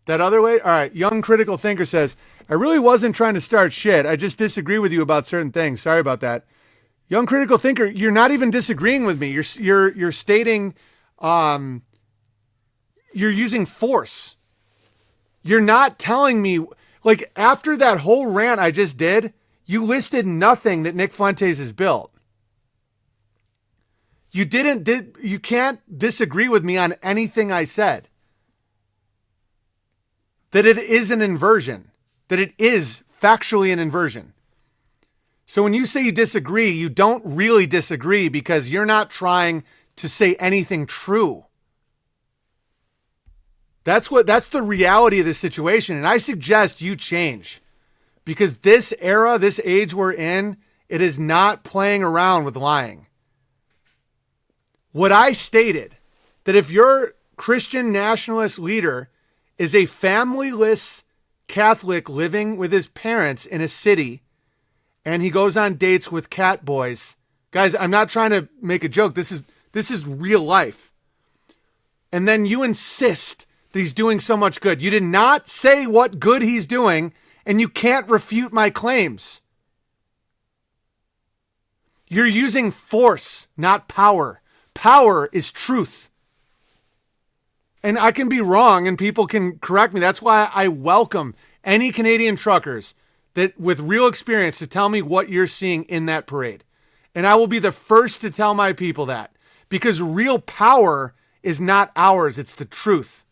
That other way? All right. Young critical thinker says, I really wasn't trying to start shit. I just disagree with you about certain things. Sorry about that. Young critical thinker, you're not even disagreeing with me. You're stating, you're using force. You're not telling me, like, after that whole rant I just did, you listed nothing that Nick Fuentes has built. You can't disagree with me on anything I said. That it is an inversion. That it is factually an inversion. So when you say you disagree, you don't really disagree because you're not trying to say anything true. That's the reality of this situation. And I suggest you change because this era, this age we're in, it is not playing around with lying. What I stated, that if your Christian nationalist leader is a familyless Catholic living with his parents in a city and he goes on dates with cat boys, guys, I'm not trying to make a joke. This is real life. And then you insist that he's doing so much good. You did not say what good he's doing, and you can't refute my claims. You're using force, not power. Power is truth. And I can be wrong and people can correct me. That's why I welcome any Canadian truckers that with real experience to tell me what you're seeing in that parade. And I will be the first to tell my people that because real power is not ours. It's the truth.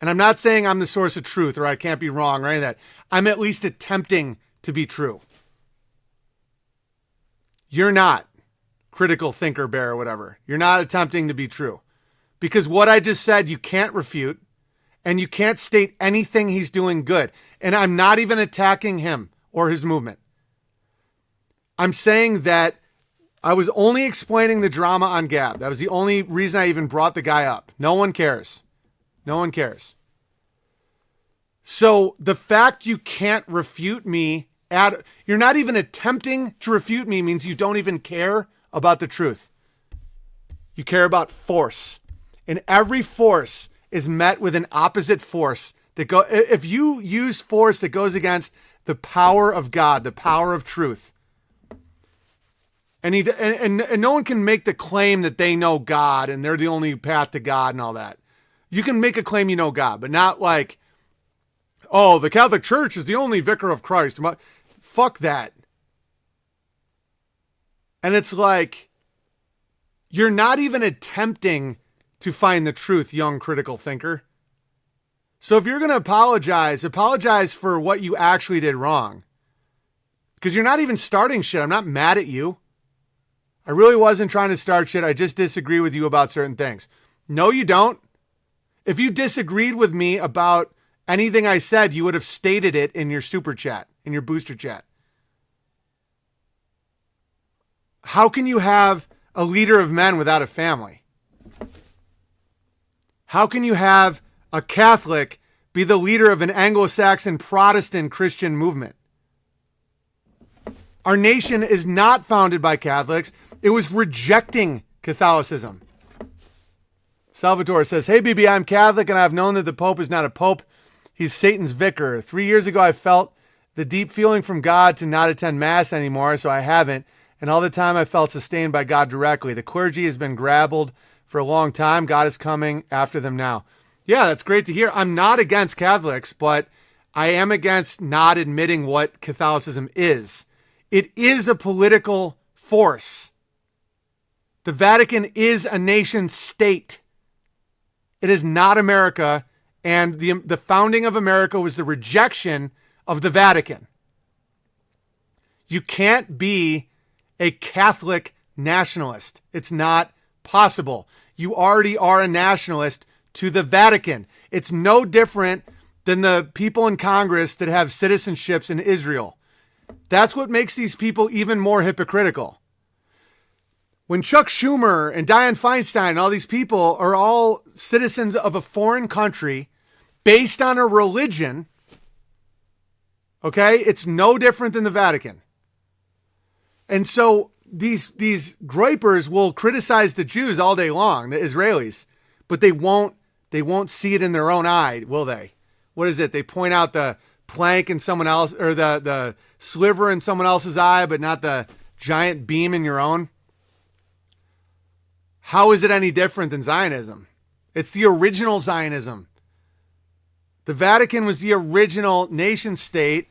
And I'm not saying I'm the source of truth or I can't be wrong or any of that. I'm at least attempting to be true. You're not, critical thinker bear or whatever. You're not attempting to be true. Because what I just said, you can't refute and you can't state anything he's doing good. And I'm not even attacking him or his movement. I'm saying that I was only explaining the drama on Gab. That was the only reason I even brought the guy up. No one cares. No one cares. So the fact you can't refute me, you're not even attempting to refute me means you don't even care about the truth. You care about force. And every force is met with an opposite force. If you use force that goes against the power of God, the power of truth, and no one can make the claim that they know God and they're the only path to God and all that. You can make a claim you know God, but not like, oh, the Catholic Church is the only vicar of Christ. Fuck that. And it's like, you're not even attempting to find the truth, young critical thinker. So if you're going to apologize for what you actually did wrong. Because you're not even starting shit. I'm not mad at you. I really wasn't trying to start shit. I just disagree with you about certain things. No, you don't. If you disagreed with me about anything I said, you would have stated it in your super chat, in your booster chat. How can you have a leader of men without a family? How can you have a Catholic be the leader of an Anglo-Saxon Protestant Christian movement? Our nation is not founded by Catholics. It was rejecting Catholicism. Salvatore says, hey, BB, I'm Catholic and I've known that the Pope is not a Pope. He's Satan's vicar. 3 years ago, I felt the deep feeling from God to not attend Mass anymore, so I haven't. And all the time I felt sustained by God directly. The clergy has been grabbled for a long time. God is coming after them now. Yeah, that's great to hear. I'm not against Catholics, but I am against not admitting what Catholicism is. It is a political force. The Vatican is a nation state. It is not America, and the founding of America was the rejection of the Vatican. You can't be a Catholic nationalist. It's not possible. You already are a nationalist to the Vatican. It's no different than the people in Congress that have citizenships in Israel. That's what makes these people even more hypocritical. When Chuck Schumer and Dianne Feinstein and all these people are all citizens of a foreign country based on a religion, okay, it's no different than the Vatican. And so these gripers will criticize the Jews all day long, the Israelis, but they won't they won't see it in their own eye, will they? What is it? They point out the plank in someone else, or the sliver in someone else's eye, but not the giant beam in your own. How is it any different than Zionism? It's the original Zionism. The Vatican was the original nation state,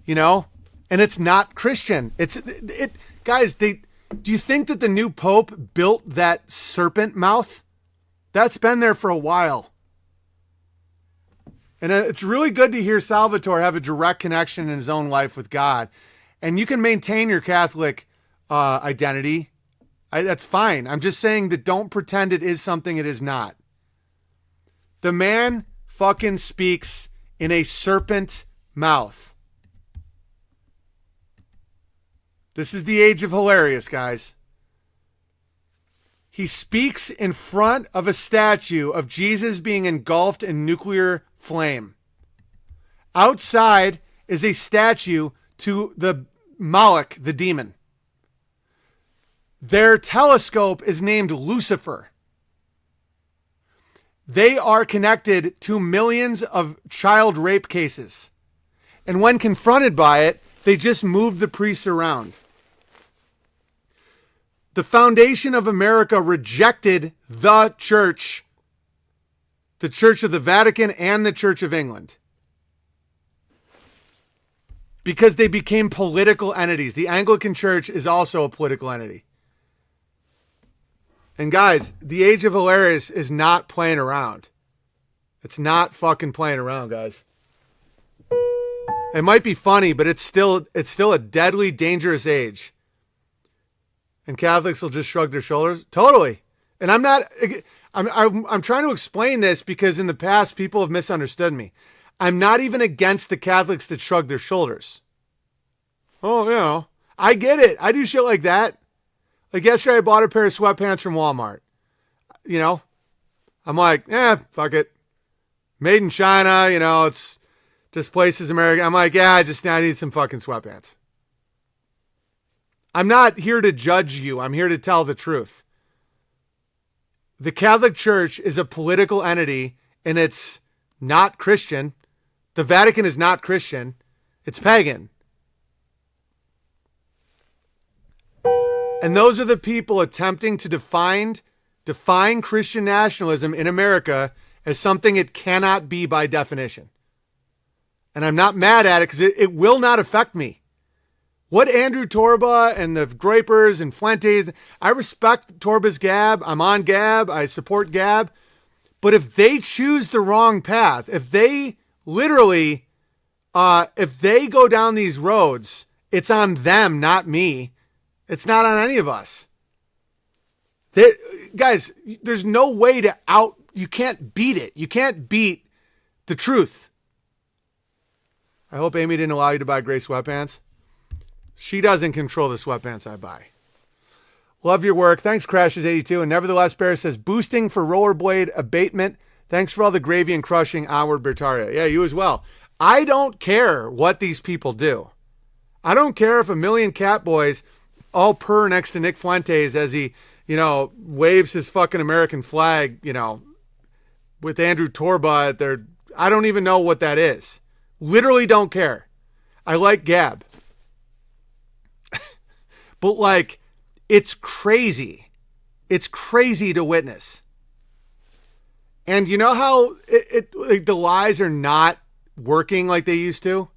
and it's not Christian. Guys, do you think that the new Pope built that serpent mouth? That's been there for a while. And it's really good to hear Salvatore have a direct connection in his own life with God. And you can maintain your Catholic identity. That's fine. I'm just saying that don't pretend it is something it is not. The man fucking speaks in a serpent mouth. This is the age of hilarious, guys. He speaks in front of a statue of Jesus being engulfed in nuclear flame. Outside is a statue to the Moloch, the demon. Their telescope is named Lucifer. They are connected to millions of child rape cases. And when confronted by it, they just move the priests around. The foundation of America rejected the Church of the Vatican and the Church of England, because they became political entities. The Anglican Church is also a political entity. And guys, the age of hilarious is not playing around. It's not fucking playing around, guys. It might be funny, but it's still a deadly, dangerous age. And Catholics will just shrug their shoulders. Totally. And I'm trying to explain this because in the past people have misunderstood me. I'm not even against the Catholics that shrug their shoulders. Oh, I get it. I do shit like that. Like yesterday I bought a pair of sweatpants from Walmart. I'm like, fuck it. Made in China, it's just places America. I'm like, I need some fucking sweatpants. I'm not here to judge you. I'm here to tell the truth. The Catholic Church is a political entity, and it's not Christian. The Vatican is not Christian. It's pagan. And those are the people attempting to define Christian nationalism in America as something it cannot be by definition. And I'm not mad at it because it will not affect me. What Andrew Torba and the Groypers and Fuentes, I respect Torba's Gab. I'm on Gab. I support Gab. But if they choose the wrong path, if they literally, if they go down these roads, it's on them, not me. It's not on any of us. Guys, there's no way you can't beat it. You can't beat the truth. I hope Amy didn't allow you to buy gray sweatpants. She doesn't control the sweatpants I buy. Love your work. Thanks, Crashes82. And Nevertheless Bear says, boosting for rollerblade abatement. Thanks for all the gravy and crushing, Onward Bertaria. Yeah, you as well. I don't care what these people do. I don't care if a million cat boys all purr next to Nick Fuentes as he, waves his fucking American flag, with Andrew Torba at their, I don't even know what that is. Literally don't care. I like Gab. But it's crazy. It's crazy to witness. And you know how the lies are not working like they used to?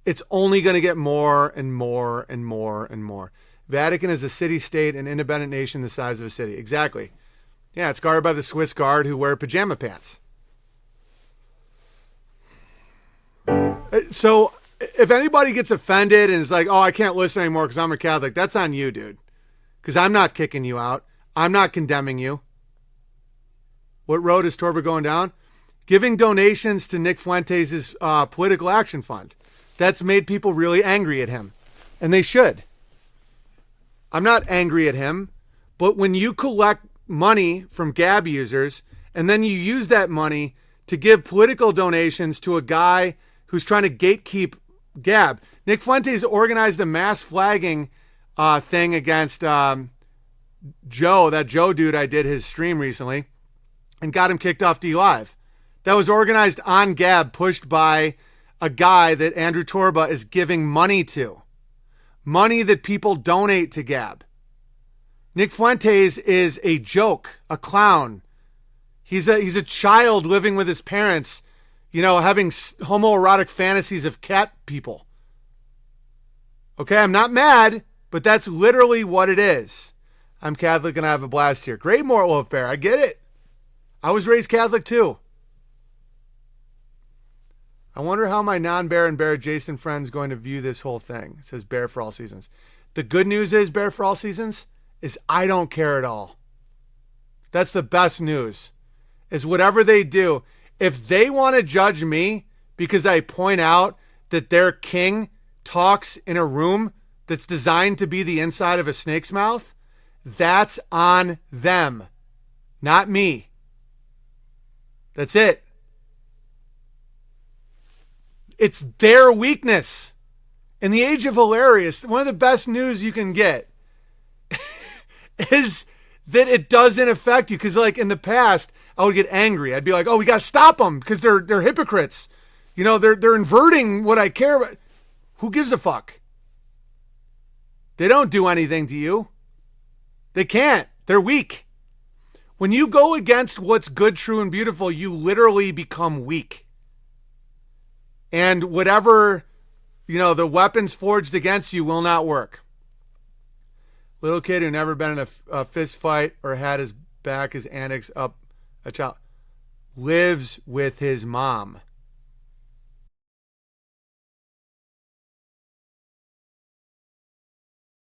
It's only going to get more and more and more and more. Vatican is a city-state, an independent nation the size of a city. Exactly. Yeah, it's guarded by the Swiss Guard who wear pajama pants. So if anybody gets offended and is like, I can't listen anymore because I'm a Catholic, that's on you, dude. Because I'm not kicking you out. I'm not condemning you. What road is Torba going down? Giving donations to Nick Fuentes' political action fund. That's made people really angry at him. And they should. I'm not angry at him. But when you collect money from Gab users and then you use that money to give political donations to a guy who's trying to gatekeep Gab. Nick Fuentes organized a mass flagging thing against Joe, that Joe dude I did his stream recently. and got him kicked off DLive. That was organized on Gab, pushed by a guy that Andrew Torba is giving money to. Money that people donate to Gab. Nick Fuentes is a joke, a clown. He's a child living with his parents, having homoerotic fantasies of cat people. Okay, I'm not mad, but that's literally what it is. I'm Catholic and I have a blast here. Great Mort Wolf Bear, I get it. I was raised Catholic too. I wonder how my non-bear and bear adjacent friends going to view this whole thing. It says Bear for All Seasons. The good news is, Bear for All Seasons, is I don't care at all. That's the best news. Is whatever they do, if they want to judge me because I point out that their king talks in a room that's designed to be the inside of a snake's mouth, that's on them, not me. That's it. It's their weakness. In the age of hilarious, one of the best news you can get is that it doesn't affect you. Because like in the past, I would get angry. I'd be like, oh, we got to stop them because they're hypocrites. They're inverting what I care about. Who gives a fuck? They don't do anything to you. They can't. They're weak. When you go against what's good, true, and beautiful, you literally become weak. And whatever, the weapons forged against you will not work. Little kid who never been in a fist fight or had his back, his antics up a child, lives with his mom.